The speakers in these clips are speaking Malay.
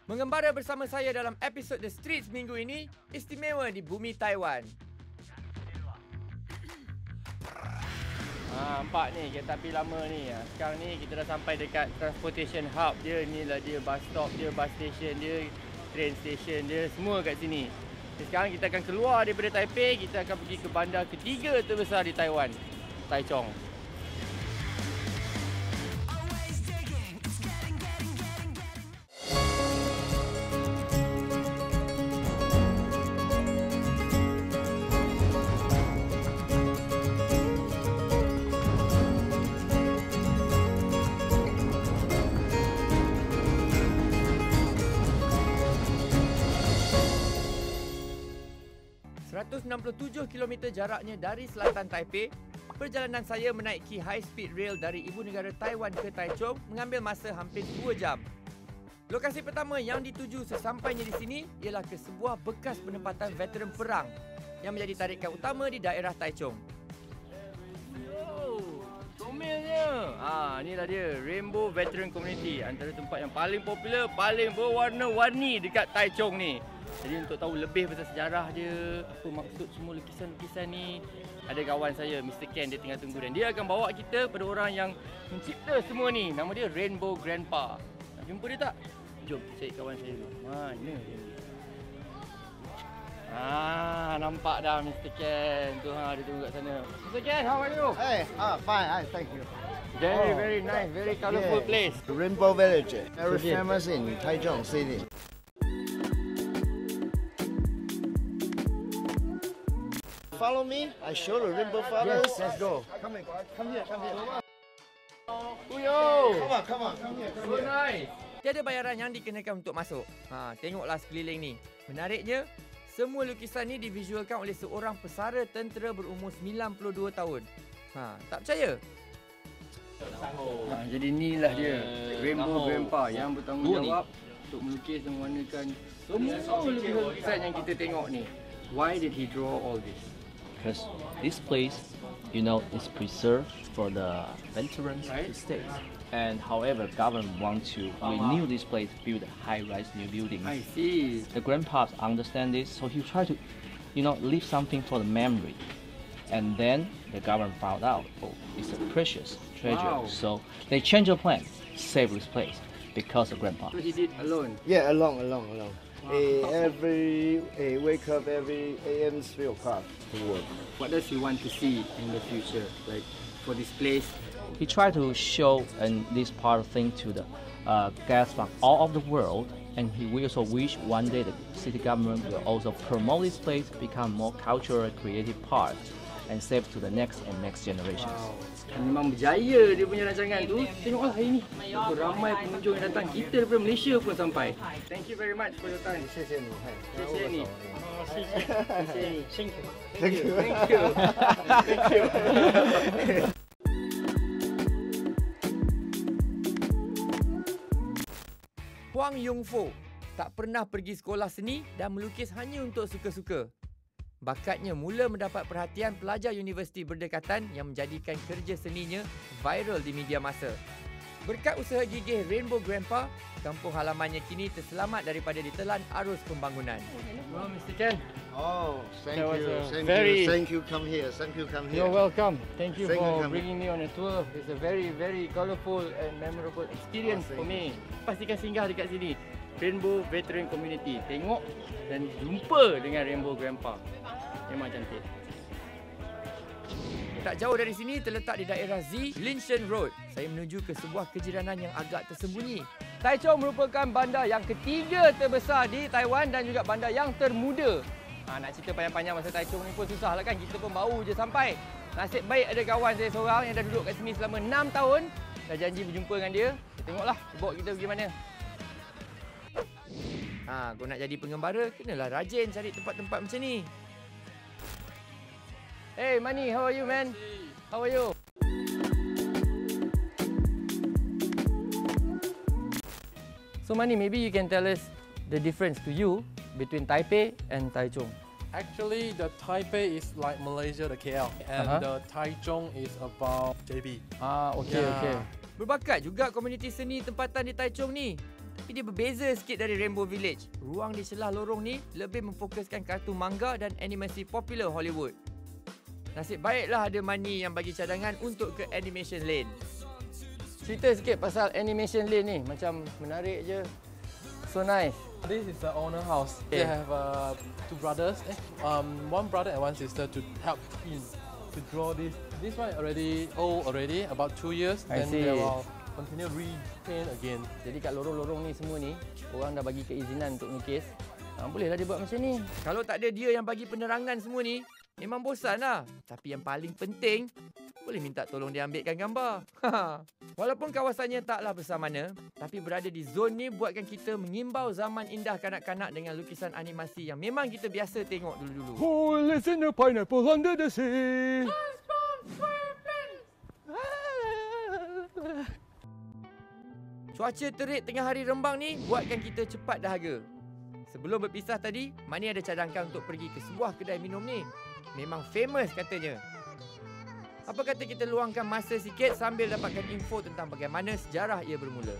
Mengembara bersama saya dalam episod The Streets minggu ini istimewa di bumi Taiwan. Nampak ni kereta api lama ni. Sekarang ni kita dah sampai dekat transportation hub dia. Inilah dia bus stop dia, bus station dia, train station dia, semua kat sini. Jadi sekarang kita akan keluar daripada Taipei, kita akan pergi ke bandar ketiga terbesar di Taiwan, Taichung. 167 km jaraknya dari selatan Taipei. Perjalanan saya menaiki high speed rail dari ibu negara Taiwan ke Taichung mengambil masa hampir 2 jam. Lokasi pertama yang dituju sesampainya di sini ialah ke sebuah bekas penempatan veteran perang yang menjadi tarikan utama di daerah Taichung. Komelnya. Inilah dia, Rainbow Veteran Community, antara tempat yang paling popular, paling berwarna-warni dekat Taichung ni. Jadi untuk tahu lebih pasal sejarah dia, apa maksud semua lukisan-lukisan ni, ada kawan saya, Mr. Ken, dia tengah tunggu dan dia akan bawa kita pada orang yang mencipta semua ni. Nama dia Rainbow Grandpa. Nak jumpa dia tak? Jom cari kawan saya dulu. Mana dia? Nampak dah Mr. Ken tu, dia tunggu kat sana. Mr. Ken, how are you? Hey, fine, thank you. Very nice, very colourful place. The Rainbow Village, very famous in Taichung City. Follow me, I show the rainbow flowers. Yes, let's go. Come here. Uyo! Come on, here. So nice. Tiada bayaran yang dikenakan untuk masuk. Tengoklah sekeliling ni. Menariknya, semua lukisan ni divisualkan oleh seorang pesara tentera berumur 92 tahun. Tak percaya? Jadi inilah dia, Rainbow Grandpa yang bertanggungjawab untuk melukis dan mewarnakan semua lukisan yang kita tengok ni. Why did he draw all this? Because this place, is preserved for the veterans to stay. And however, government want to renew this place, build high-rise new buildings. I see. The grandpas understand this, so he try to, leave something for the memory. And then the government found out, it's a precious treasure. Wow. So they change the plan, save this place because of grandpa. So he did alone? Yeah, along. Every wake up every AM 3 o'clock to work. What does he want to see in the future, like for this place? He tried to show this part of thing to the guests from all of the world, and he also wish one day the city government will also promote this place, become more cultural, creative part, and save to the next generations. Wow. Memang berjaya dia punya rancangan tu. Tengoklah hari ni, ramai pengunjung yang datang. Kita daripada Malaysia pun sampai. Thank you very much for your time. 谢谢你。 Thank you. Huang Yongfo tak pernah pergi sekolah seni dan melukis hanya untuk suka-suka. Bakatnya mula mendapat perhatian pelajar Universiti Berdekatan yang menjadikan kerja seninya viral di media masa. Berkat usaha gigih Rainbow Grandpa, kampung halamannya kini terselamat daripada ditelan arus pembangunan. Well, Mr. Ken. Thank you. Come here. You're welcome. Thank you Thank you, for come bringing me on a tour. It's a very colourful and memorable experience for me. Pastikan singgah dekat sini. Rainbow Veteran Community. Tengok dan jumpa dengan Rainbow Grandpa. Memang cantik. Tak jauh dari sini terletak di daerah Z, Linshan Road. Saya menuju ke sebuah kejiranan yang agak tersembunyi. Taichung merupakan bandar yang ketiga terbesar di Taiwan dan juga bandar yang termuda. Nak cerita panjang-panjang masa Taichung ni pun susah lah kan. Kita pun baru je sampai. Nasib baik ada kawan saya seorang yang dah duduk kat sini selama 6 tahun. Dah janji berjumpa dengan dia. Tengoklah bawa kita pergi mana. Kau nak jadi pengembara, kenalah rajin cari tempat-tempat macam ni. Hey Mani, how are you man? How are you? So Mani, maybe you can tell us the difference to you between Taipei and Taichung. Actually, the Taipei is like Malaysia, the KL, and the Taichung is about JB. Okay. Berbakat juga komuniti seni tempatan di Taichung ni. Tapi dia berbeza sikit dari Rainbow Village. Ruang di celah lorong ni lebih memfokuskan kartun manga dan animasi popular Hollywood. Nasib baiklah ada money yang bagi cadangan untuk ke animation lane. Cerita sikit pasal animation lane ni, macam menarik je. So nice. This is the owner house. Okay. They have two brothers, one brother and one sister to help him to draw this. This one already old already, about 2 years. I and see. they will continue repaint again. Jadi kat lorong-lorong ni semua ni, orang dah bagi keizinan untuk melukis. Bolehlah dia buat macam ni. Kalau tak ada dia yang bagi penerangan semua ni, memang bosan lah. Tapi yang paling penting, boleh minta tolong dia ambilkan gambar. Walaupun kawasannya taklah besar mana, tapi berada di zon ni buatkan kita mengimbau zaman indah kanak-kanak dengan lukisan animasi yang memang kita biasa tengok dulu-dulu. Oh, listen to pineapple under the sea. Cuaca terik tengah hari rembang ni buatkan kita cepat dahaga. Sebelum berpisah tadi, Mani ada cadangkan untuk pergi ke sebuah kedai minum ni. Memang famous katanya. Apa kata kita luangkan masa sikit sambil dapatkan info tentang bagaimana sejarah ia bermula.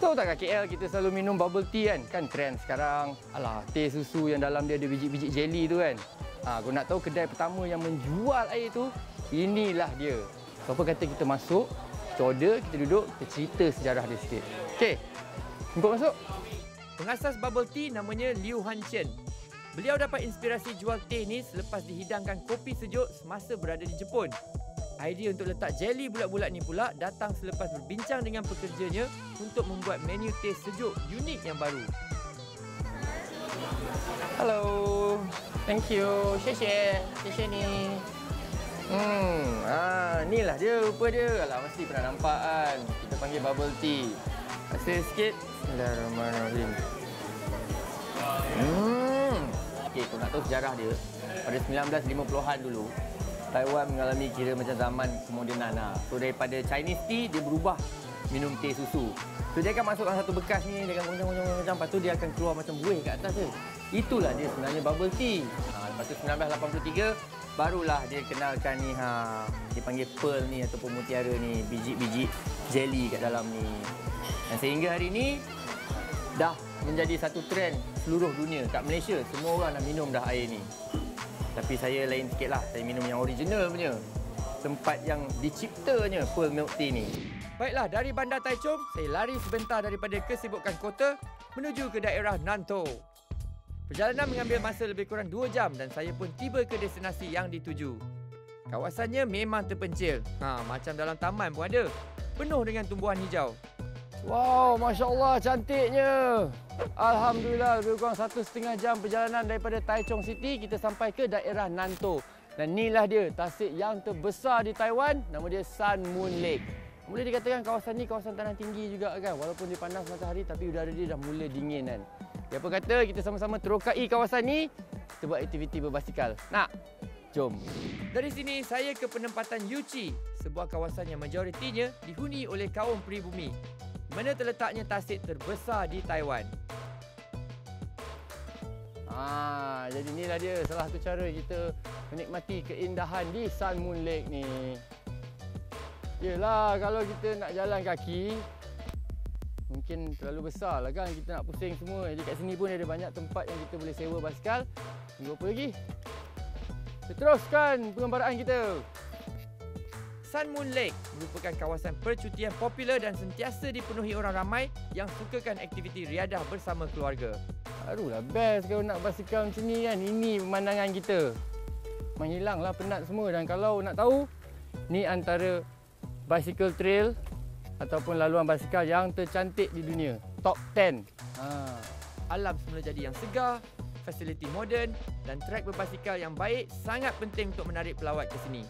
Tahu tak kat KL kita selalu minum bubble tea kan? Kan trend sekarang. Alah, teh susu yang dalam dia ada biji-biji jelly tu kan. Kau nak tahu kedai pertama yang menjual air tu? Inilah dia. So, apa kata kita masuk, kita order, kita duduk, kita cerita sejarah dia sikit. Okey. Jemput masuk. Pengasas bubble tea namanya Liu Han Chen. Beliau dapat inspirasi jual teh ni selepas dihidangkan kopi sejuk semasa berada di Jepun. Idea untuk letak jelly bulat-bulat ni pula datang selepas berbincang dengan pekerjanya untuk membuat menu teh sejuk unik yang baru. Hello. Thank you. Xie ni. Inilah dia rupa dia. Alah, mesti pernah nampak kan. Kita panggil bubble tea. Rasa sikit. Bismillahirrahmanirrahim. Okey, kau nak tahu sejarah dia. Pada 1950-an dulu, Taiwan mengalami kira macam zaman kemodenan lah. So daripada Chinese tea, dia berubah minum teh susu. So dia akan masukkan satu bekas ni, dia akan goncang-goncang, lepas tu dia akan keluar macam buih kat atas dia. Itulah dia sebenarnya bubble tea. Lepas tu 1983, barulah dia kenalkan ni, dia panggil pearl ni ataupun mutiara ni, biji-biji jelly kat dalam ni. Dan sehingga hari ni, dah menjadi satu trend seluruh dunia. Kat Malaysia, semua orang dah minum dah air ni. Tapi saya lain sikit lah. Saya minum yang original punya. Tempat yang diciptanya pearl milk tea ni. Baiklah, dari Bandar Taichung, saya lari sebentar daripada kesibukan kota menuju ke daerah Nantou. Perjalanan mengambil masa lebih kurang 2 jam dan saya pun tiba ke destinasi yang dituju. Kawasannya memang terpencil. Macam dalam taman pun ada. Penuh dengan tumbuhan hijau. Wow, Masya Allah, cantiknya. Alhamdulillah, lebih kurang 1,5 jam perjalanan daripada Taichung City, kita sampai ke daerah Nantou. Dan inilah dia, tasik yang terbesar di Taiwan, nama dia Sun Moon Lake. Boleh dikatakan kawasan ni kawasan tanah tinggi juga kan, walaupun dia panas matahari tapi udara dia dah mula dingin kan. Apa kata kita sama-sama terokai kawasan ni, kita buat aktiviti berbasikal. Nak? Jom. Dari sini saya ke penempatan Yuchi, sebuah kawasan yang majoritinya dihuni oleh kaum pribumi, mana terletaknya tasik terbesar di Taiwan. Jadi inilah dia salah satu cara kita menikmati keindahan di Sun Moon Lake ni. Yelah, kalau kita nak jalan kaki, mungkin terlalu besar lah kan, kita nak pusing semua. Jadi kat sini pun ada banyak tempat yang kita boleh sewa basikal. Tunggu apa lagi? Kita teruskan pengembaraan kita. Sun Moon Lake merupakan kawasan percutian popular dan sentiasa dipenuhi orang ramai yang sukakan aktiviti riadah bersama keluarga. Barulah best kalau nak basikal macam ni kan. Ini pemandangan kita. Menghilanglah penat semua. Dan kalau nak tahu, ni antara bicycle trail ataupun laluan basikal yang tercantik di dunia. Top 10. Alam semula jadi yang segar, fasiliti moden dan trek berbasikal yang baik sangat penting untuk menarik pelawat ke sini.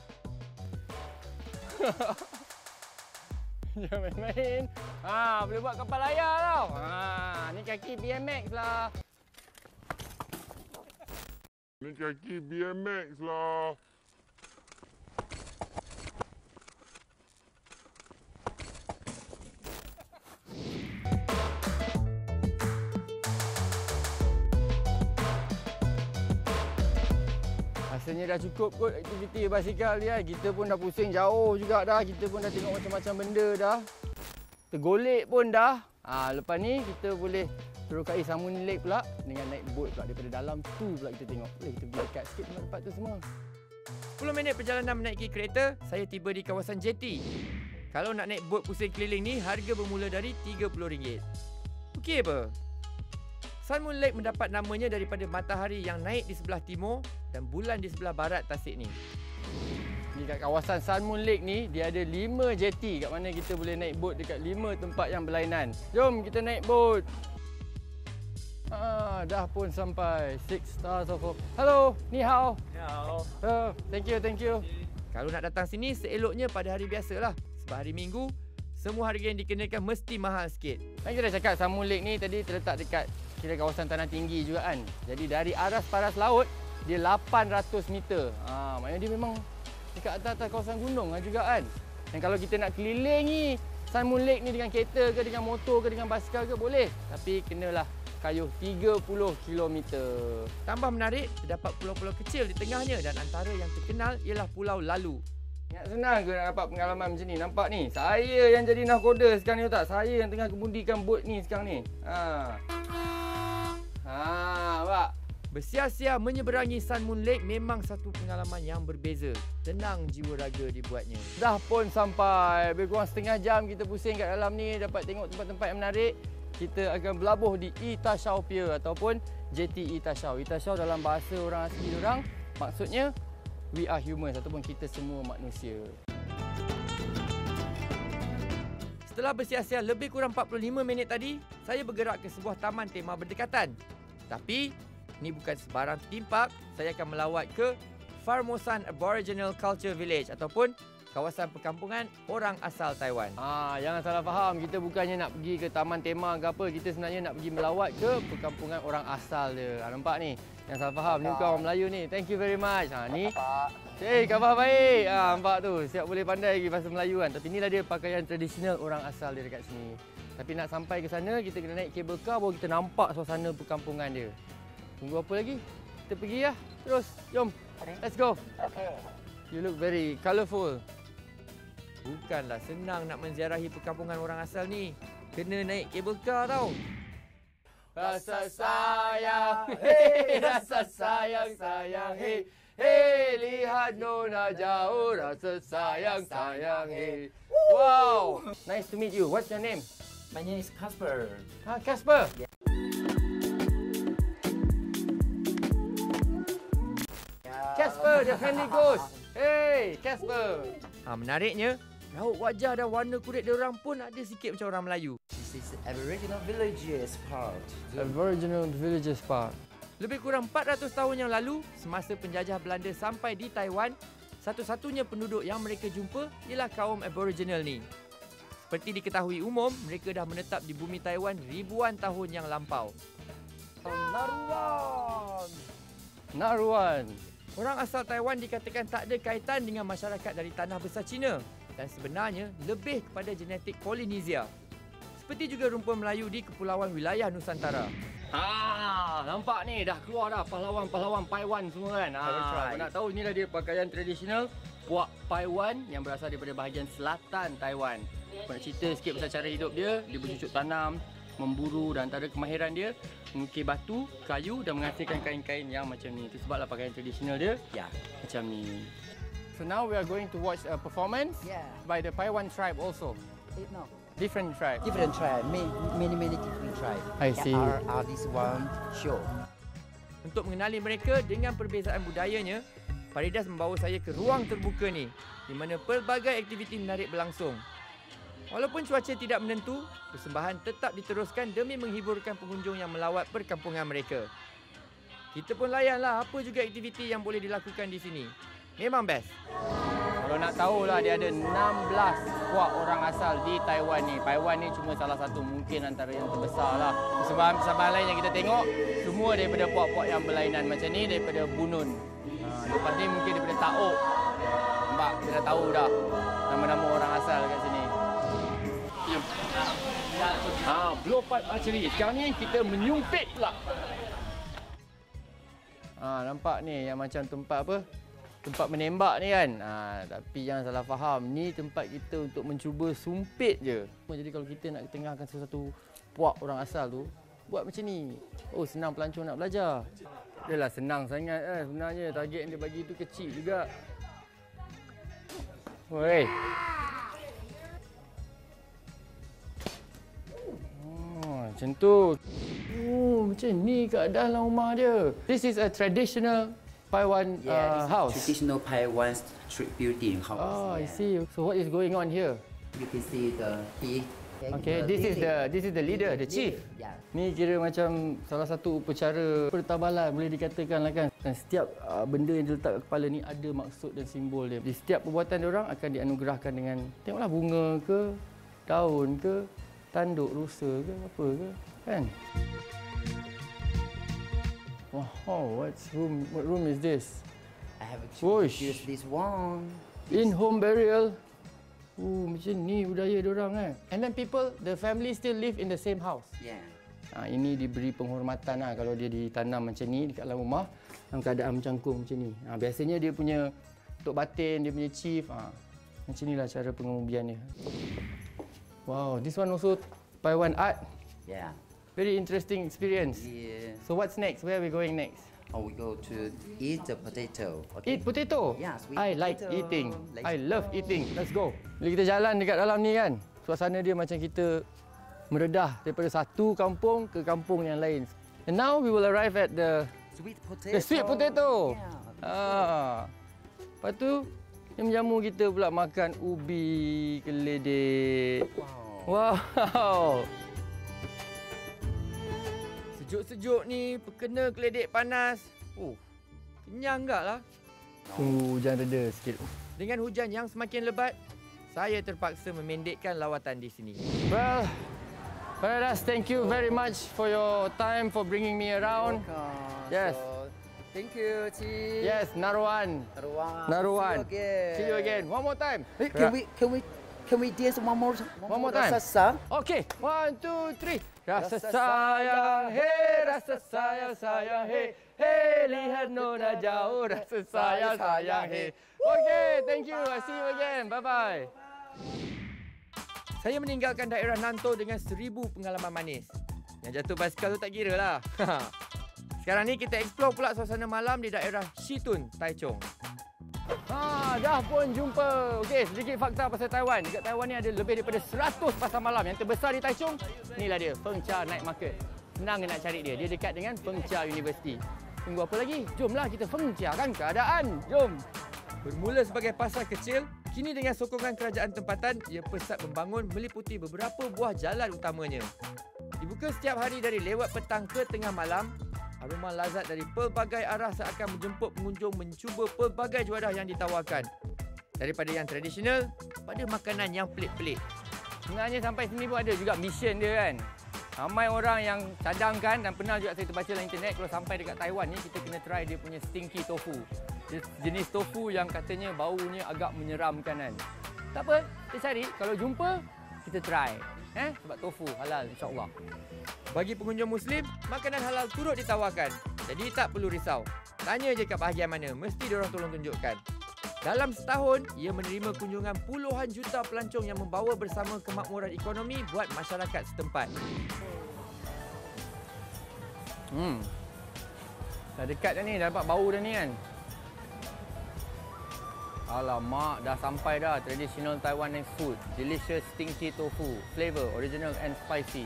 Jangan main-main. Boleh buat kapal layar tau. Ni kaki BMX lah. Ni kaki BMX lah. Rasanya dah cukup kot aktiviti basikal dia. Kita pun dah pusing jauh juga dah. Kita pun dah tengok macam-macam benda dah. tergolek pun dah. Lepas ni kita boleh terokai Salmon Lake pula dengan naik boat pula daripada dalam tu pula kita tengok. Boleh kita pergi dekat sikit tempat tu semua. 10 minit perjalanan menaiki kereta, saya tiba di kawasan jetty. Kalau nak naik bot pusing keliling ni, harga bermula dari RM30. Okey apa? Salmon Lake mendapat namanya daripada matahari yang naik di sebelah timur dan bulan di sebelah barat tasik ni. Di kat kawasan Salmon Lake ni, dia ada 5 jetty kat mana kita boleh naik bot dekat 5 tempat yang berlainan. Jom kita naik bot. Dah pun sampai 6 stars of hope. Hello, ni hao. Thank you. Kalau nak datang sini, seeloknya pada hari biasa lah. Sebab hari Minggu, semua harga yang dikenakan mesti mahal sikit. Kan kita dah cakap Salmon Lake ni tadi terletak dekat kira kawasan tanah tinggi juga kan. Jadi dari aras paras laut, dia 800 meter. Maknanya dia memang dekat atas kawasan gunung juga kan. Dan kalau kita nak kelilingi Salmon Lake ni dengan kereta ke, dengan motor ke, dengan basikal ke, boleh. Tapi kenalah kayuh 30 km. Tambah menarik, terdapat pulau-pulau kecil di tengahnya dan antara yang terkenal ialah Pulau Lalu. Ingat senang ke nak dapat pengalaman macam ni? Nampak ni, saya yang jadi nahkoda sekarang ni tak? Saya yang tengah kemudikan bot ni sekarang ni. Nampak? Bersia-sia menyeberangi Salmon Lake memang satu pengalaman yang berbeza. Tenang jiwa raga dibuatnya. Dah pun sampai, lebih kurang setengah jam kita pusing kat dalam ni, dapat tengok tempat-tempat yang menarik. Kita akan berlabuh di Itashao Pier ataupun Jetty Itashao. Itashao dalam bahasa orang asli diorang, maksudnya we are humans ataupun kita semua manusia. Setelah bersia-sia lebih kurang 45 minit tadi, saya bergerak ke sebuah taman tema berdekatan. Tapi, ini bukan sebarang theme park, saya akan melawat ke Formosan Aboriginal Culture Village ataupun kawasan perkampungan orang asal Taiwan. Jangan salah faham, kita bukannya nak pergi ke taman tema ke apa, kita sebenarnya nak pergi melawat ke perkampungan orang asal dia. Nampak ni? Jangan salah faham, ni bukan orang Melayu ni. Thank you very much. Ni. Khabar baik. Nampak tu, siap boleh pandai lagi bahasa Melayu kan. Tapi inilah dia pakaian tradisional orang asal dia dekat sini. Tapi nak sampai ke sana, kita kena naik kabel car baru kita nampak suasana perkampungan dia. Tunggu apa lagi? Kita pergi lah. Terus, jom. Let's go. You look very colourful. Bukanlah senang nak menziarahi perkampungan orang asal ni. Kena naik kabel car tau. Rasa sayang, hey, rasa sayang, hey. Hey, lihat nona jauh, rasa sayang, hey. Wow, nice to meet you. What's your name? My name is Casper. Casper? Yeah. Casper, the friendly ghost. Hey, Casper. Menariknya, raut wajah dan warna kulit diorang pun ada sikit macam orang Melayu. This is Aboriginal Villages Park. Aboriginal Villages Park. Lebih kurang 400 tahun yang lalu, semasa penjajah Belanda sampai di Taiwan, satu-satunya penduduk yang mereka jumpa ialah kaum Aboriginal ni. Seperti diketahui umum, mereka dah menetap di bumi Taiwan ribuan tahun yang lampau. Naruan. Orang asal Taiwan dikatakan tak ada kaitan dengan masyarakat dari tanah besar Cina dan sebenarnya lebih kepada genetik Polynesia. Seperti juga rumpun Melayu di kepulauan wilayah Nusantara. Nampak ni dah keluar dah pahlawan-pahlawan Paiwan semua kan. Kau nak tahu inilah dia pakaian tradisional puak Paiwan yang berasal daripada bahagian selatan Taiwan. Aku nak cerita sikit pasal cara hidup dia. Dia bercucuk tanam, memburu dan antara kemahiran dia mengukir batu, kayu dan menghasilkan kain-kain yang macam ni. Itu sebablah pakaian tradisional dia macam ni. So now we are going to watch a performance by the Paiwan tribe also. No. Different tribe. Different tribe, many different tribe. I see. Are this one show. Untuk mengenali mereka dengan perbezaan budayanya, Faridas membawa saya ke ruang terbuka ni di mana pelbagai aktiviti menarik berlangsung. Walaupun cuaca tidak menentu, persembahan tetap diteruskan demi menghiburkan pengunjung yang melawat perkampungan mereka. Kita pun layanlah apa juga aktiviti yang boleh dilakukan di sini. Memang best. Kalau nak tahulah, dia ada 16 puak orang asal di Taiwan ni. Taiwan ni cuma salah satu mungkin antara yang terbesar lah. Persembahan-persembahan lain yang kita tengok, semua daripada puak-puak yang berlainan macam ni, daripada Bunun. Lepas ni mungkin daripada Taok. Nampak, kita dah tahu dah nama-nama orang asal kat sini. Blow pipe archery. Sekarang ni kita menyumpit pula. Nampak ni yang macam tempat apa? tempat menembak ni kan. Tapi jangan salah faham, ni tempat kita untuk mencuba sumpit je. Jadi kalau kita nak ketengahkan sesuatu puak orang asal tu, buat macam ni. Oh, senang pelancong nak belajar. Adalah senang sangat sebenarnya. Target yang dia bagi tu kecil juga. Oi. Macam tu. Macam ni keadaan dalam rumah dia. This is a traditional Paiwan house. Traditional Paiwan street building house. Oh, I see. So what is going on here? You can see the big. Okay, this is the leader, the chief. Yeah. Ni kira macam salah satu upacara pertabalan boleh dikatakan lah kan. Dan setiap benda yang diletak kat kepala ni ada maksud dan simbol dia. Di setiap perbuatan dia orang akan dianugerahkan dengan tengoklah bunga ke, daun ke, tanduk rusa ke apa ke, kan? Wow, what room is this? I have Wosh. introduced this one. In-home burial. Macam ni budaya diorang kan. And then people, the family still live in the same house. Yeah. Ini diberi penghormatan lah kalau dia ditanam macam ni dekat dalam rumah dalam keadaan mencangkung macam ni. Biasanya dia punya tok batin, dia punya chief. Macam inilah cara pengubian dia. Wow, this one also Paiwan art. Yeah. Very interesting experience. Yeah. So what's next? Where are we going next? We go to eat the potato. Okay. Eat potato? Yes, we I eat like potato. eating. Let's I love go. eating. Let's go. Bila kita jalan dekat dalam ni kan, suasana dia macam kita meredah daripada satu kampung ke kampung yang lain. And now we will arrive at the sweet potato. Yeah. Lepas tu, dia menjamu kita pula makan ubi keledek. Wow. Sejuk-sejuk ni, kena keledek panas. Kenyang enggak lah. Hujan reda sikit. Dengan hujan yang semakin lebat, saya terpaksa memendekkan lawatan di sini. Well, Paradas, thank you very much for your time, for bringing me around. Yes. Thank you, Chief. Yes, Naruan. Naruan. See you again. One more time. Hey, can we dance one more time? Rasa song? Okay, 1, 2, 3. Rasa sayang, hey, rasa sayang, sayang, hey. Hey, lihat nona jauh, rasa sayang, sayang, hey. Okay, thank you. I'll see you again. Bye-bye. Saya meninggalkan daerah Nanto dengan 1000 pengalaman manis. Yang jatuh basikal tu tak kira lah. Sekarang ni kita explore pula suasana malam di daerah Shitun, Taichung. Dah pun jumpa. Okey, sedikit fakta pasal Taiwan. Dekat Taiwan ni ada lebih daripada 100 pasar malam. Yang terbesar di Taichung, inilah dia, Fengcha Night Market. Senang nak cari dia. Dia dekat dengan Fengcha University. Tunggu apa lagi? Jomlah kita fengciakan keadaan. Jom. Bermula sebagai pasar kecil, kini dengan sokongan kerajaan tempatan, ia pesat membangun meliputi beberapa buah jalan utamanya. Dibuka setiap hari dari lewat petang ke tengah malam, aroma lazat dari pelbagai arah seakan menjemput pengunjung mencuba pelbagai juadah yang ditawarkan. Daripada yang tradisional pada makanan yang pelik-pelik. Sebenarnya sampai sini pun ada juga mission dia kan. Ramai orang yang cadangkan dan pernah juga saya terbaca dalam internet kalau sampai dekat Taiwan ni kita kena try dia punya stinky tofu. Dia jenis tofu yang katanya baunya agak menyeramkan kan. Tak apa, kita cari. Kalau jumpa, kita try. Sebab tofu halal insya-Allah. Bagi pengunjung Muslim, makanan halal turut ditawarkan. Jadi tak perlu risau. Tanya je kat bahagian mana, mesti diorang tolong tunjukkan. Dalam setahun, ia menerima kunjungan puluhan juta pelancong yang membawa bersama kemakmuran ekonomi buat masyarakat setempat. Dah dekat dah ni, dah dapat bau dah ni kan. Alamak, dah sampai dah. Traditional Taiwanese food. Delicious stinky tofu. Flavor, original and spicy.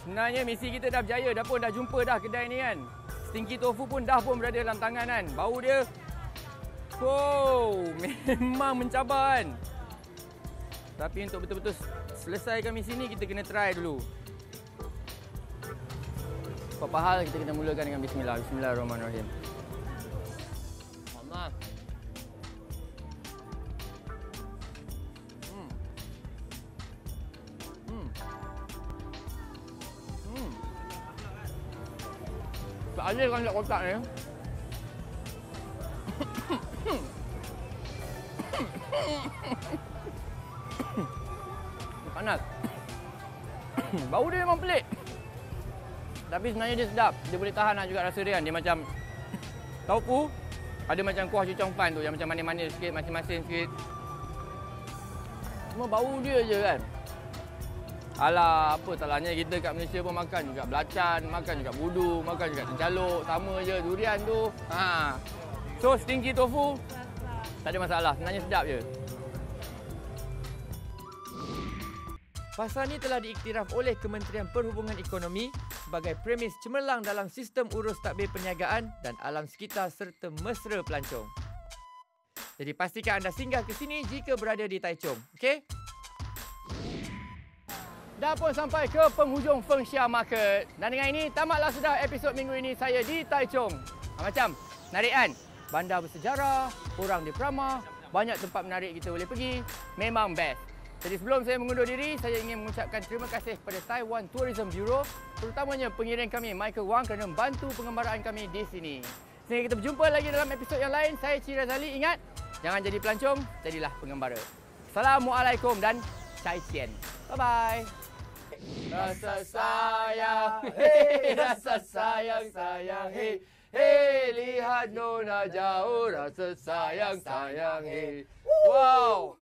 Sebenarnya misi kita dah berjaya. Dah pun dah jumpa dah kedai ni kan. Stinky tofu pun dah pun berada dalam tangan kan. Bau dia, wow, memang mencabar kan. Tapi untuk betul-betul selesaikan misi ni, kita kena try dulu. Apa hal kita kena mulakan dengan bismillah. Bismillahirrahmanirrahim. Allah. Tak ada kan kotak ni. Panas. Bau dia memang pelik. Tapi sebenarnya dia sedap. Dia boleh tahan juga rasa dia kan. Dia macam tofu Ada macam kuah cucong pan tu yang macam manis-manis sikit, masin-masin sikit. Cuma bau dia je kan. Alah, apa salahnya kita kat Malaysia pun makan juga belacan, makan juga budu, makan juga tencaluk. Sama je durian tu. So, stinky tofu, tak ada masalah. Sebenarnya sedap je. Pasar ni telah diiktiraf oleh Kementerian Perhubungan Ekonomi sebagai premis cemerlang dalam sistem urus tadbir perniagaan dan alam sekitar serta mesra pelancong. Jadi pastikan anda singgah ke sini jika berada di Taichung, okey? Dah pun sampai ke penghujung Fengxia Market. Dan dengan ini, tamatlah sudah episod minggu ini saya di Taichung. Macam, menarik kan? Bandar bersejarah, orang diperamah, banyak tempat menarik kita boleh pergi. Memang best. Jadi sebelum saya mengundur diri, saya ingin mengucapkan terima kasih kepada Taiwan Tourism Bureau, terutamanya pengiring kami Michael Wang kerana membantu pengembaraan kami di sini. Sehingga kita berjumpa lagi dalam episod yang lain. Saya Cik Razali. Ingat, jangan jadi pelancong, jadilah pengembara. Assalamualaikum dan Cai Cien. Bye-bye. Rasa sayang, hey, rasa sayang, sayang, hey. Hey, lihat nona jauh, rasa sayang, sayang, hey. Wow.